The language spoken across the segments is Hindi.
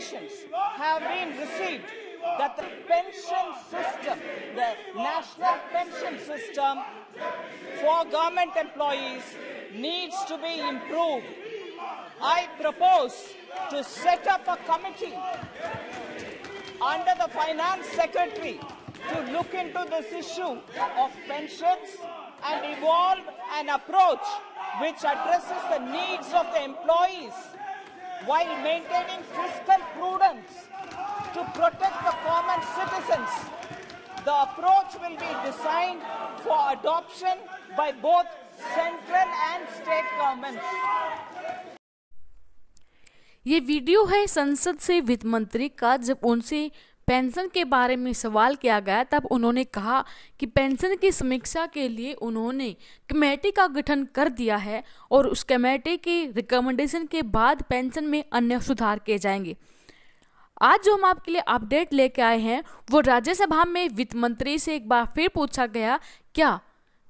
recommendations have been received that the pension system, the national pension system for government employees needs to be improved. I propose to set up a committee under the Finance Secretary to look into this issue of pensions and evolve an approach which addresses the needs of the employees while maintaining fiscal prudence to protect the common citizens. The approach will be designed for adoption by both central and state governments. ये वीडियो है संसद से वित्त मंत्री का। जब उनसे पेंशन के बारे में सवाल किया गया तब उन्होंने कहा कि पेंशन की समीक्षा के लिए उन्होंने कमेटी का गठन कर दिया है और उस कमेटी की रिकमेंडेशन के बाद पेंशन में अन्य सुधार किए जाएंगे। आज जो हम आपके लिए अपडेट लेके आए हैं वो राज्यसभा में वित्त मंत्री से एक बार फिर पूछा गया, क्या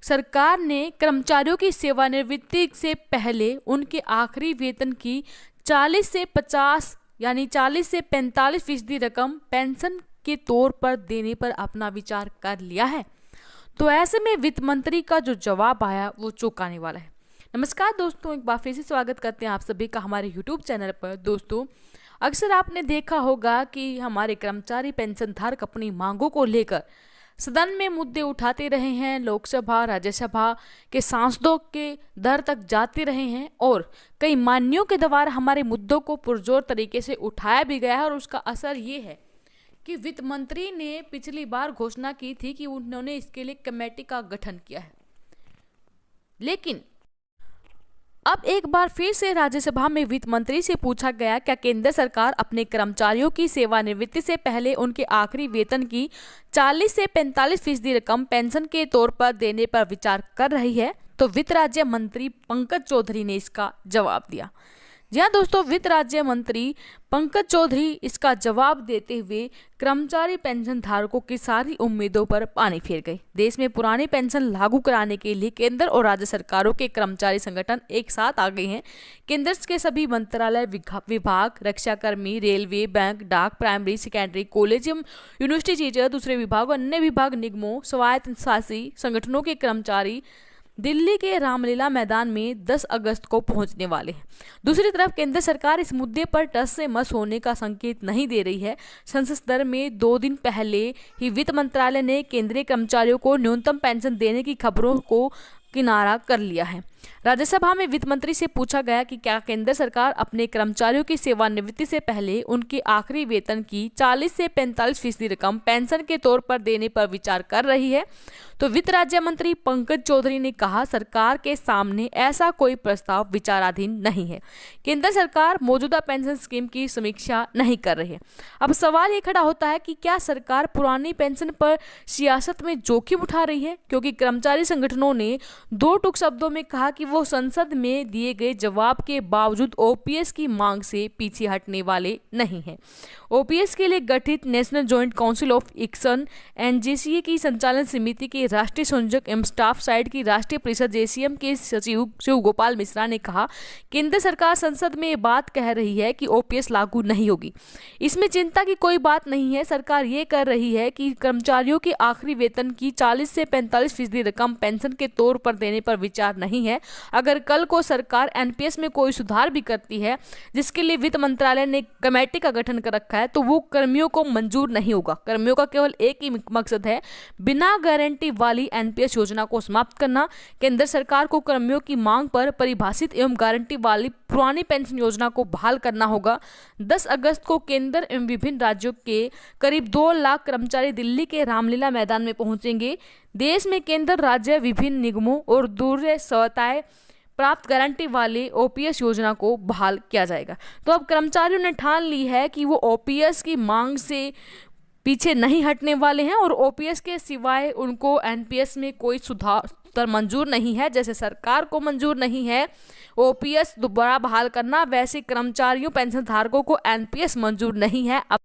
सरकार ने कर्मचारियों की सेवानिवृत्ति से पहले उनके आखिरी वेतन की 40 से 50 यानी 40 से 45% रकम पेंशन के तौर पर देने पर अपना विचार कर लिया है? तो ऐसे में वित्त मंत्री का जो जवाब आया वो चौंकाने वाला है। नमस्कार दोस्तों, एक बार फिर से स्वागत करते हैं आप सभी का हमारे यूट्यूब चैनल पर। दोस्तों, अक्सर आपने देखा होगा कि हमारे कर्मचारी पेंशन धारक अपनी मांगों को लेकर सदन में मुद्दे उठाते रहे हैं, लोकसभा राज्यसभा के सांसदों के दर तक जाते रहे हैं और कई मान्यों के द्वारा हमारे मुद्दों को पुरजोर तरीके से उठाया भी गया है। और उसका असर ये है कि वित्त मंत्री ने पिछली बार घोषणा की थी कि उन्होंने इसके लिए कमेटी का गठन किया है, लेकिन अब एक बार फिर से राज्यसभा में वित्त मंत्री से पूछा गया, क्या केंद्र सरकार अपने कर्मचारियों की सेवानिवृत्ति से पहले उनके आखिरी वेतन की 40 से 45% रकम पेंशन के तौर पर देने पर विचार कर रही है? तो वित्त राज्य मंत्री पंकज चौधरी ने इसका जवाब दिया। जी हाँ दोस्तों, वित्त राज्य मंत्री पंकज चौधरी इसका जवाब देते हुए कर्मचारी पेंशन धारकों की सारी उम्मीदों पर पानी फेर गए। देश में पुरानी पेंशन लागू कराने के लिए केंद्र और राज्य सरकारों के कर्मचारी संगठन एक साथ आ गए हैं। केंद्र के सभी मंत्रालय, विभाग, रक्षाकर्मी, रेलवे, बैंक, डाक, primary, secondary, collegium, university teacher, दूसरे विभाग और अन्य विभाग, निगमों, स्वायत्त शासी संगठनों के कर्मचारी दिल्ली के रामलीला मैदान में 10 अगस्त को पहुंचने वाले हैं। दूसरी तरफ केंद्र सरकार इस मुद्दे पर टस से मस होने का संकेत नहीं दे रही है। संसद सत्र में 2 दिन पहले ही वित्त मंत्रालय ने केंद्रीय कर्मचारियों को न्यूनतम पेंशन देने की खबरों को किनारा कर लिया है। राज्यसभा में वित्त मंत्री से पूछा गया कि क्या केंद्र सरकार अपने कर्मचारियों की सेवानिवृत्ति से पहले उनके आखिरी वेतन की 40 से 45% रकम पेंशन के तौर पर देने पर विचार कर रही है? तो वित्त राज्य मंत्री पंकज चौधरी ने कहा, सरकार के सामने ऐसा कोई प्रस्ताव विचाराधीन नहीं है। केंद्र सरकार मौजूदा पेंशन स्कीम की समीक्षा नहीं कर रही है। अब सवाल ये खड़ा होता है कि क्या सरकार पुरानी पेंशन पर सियासत में जोखिम उठा रही है? क्योंकि कर्मचारी संगठनों ने 2 टूक शब्दों में कहा कि वो संसद में दिए गए जवाब के बावजूद ओपीएस की मांग से पीछे हटने वाले नहीं हैं। ओपीएस के लिए गठित national joint council of action NJCA की संचालन समिति के राष्ट्रीय संयोजक एवं स्टाफ साइड की राष्ट्रीय परिषद जेसीएम के सचिव शिव गोपाल मिश्रा ने कहा, केंद्र सरकार संसद में ये बात कह रही है कि ओपीएस लागू नहीं होगी। इसमें चिंता की कोई बात नहीं है। सरकार ये कर रही है कि कर्मचारियों के आखिरी वेतन की 40 से 45% रकम पेंशन के तौर पर देने पर विचार नहीं है। अगर कल को सरकार एनपीएस में कोई सुधार भी करती है जिसके लिए वित्त मंत्रालय ने कमेटी का गठन कर रखा है, तो वो कर्मियों को मंजूर नहीं होगा। कर्मियों का केवल एक ही मकसद है, बिना गारंटी वाली एनपीएस योजना को समाप्त करना। केंद्र सरकार को कर्मियों की मांग पर परिभाषित एवं गारंटी वाली पुरानी पेंशन योजना को बहाल करना होगा। 10 अगस्त को केंद्र एवं विभिन्न राज्यों के करीब 2 लाख कर्मचारी दिल्ली के रामलीला मैदान में पहुंचेंगे। देश में केंद्र, राज्य, विभिन्न निगमों और दूसरे सहायताएं प्राप्त गारंटी वाले ओपीएस योजना को बहाल किया जाएगा। तो अब कर्मचारियों ने ठान ली है कि वो ओपीएस की मांग से पीछे नहीं हटने वाले हैं और ओपीएस के सिवाय उनको एनपीएस में कोई सुधार मंजूर नहीं है। जैसे सरकार को मंजूर नहीं है ओपीएस दोबारा बहाल करना, वैसे कर्मचारियों पेंशन धारकों को एनपीएस मंजूर नहीं है।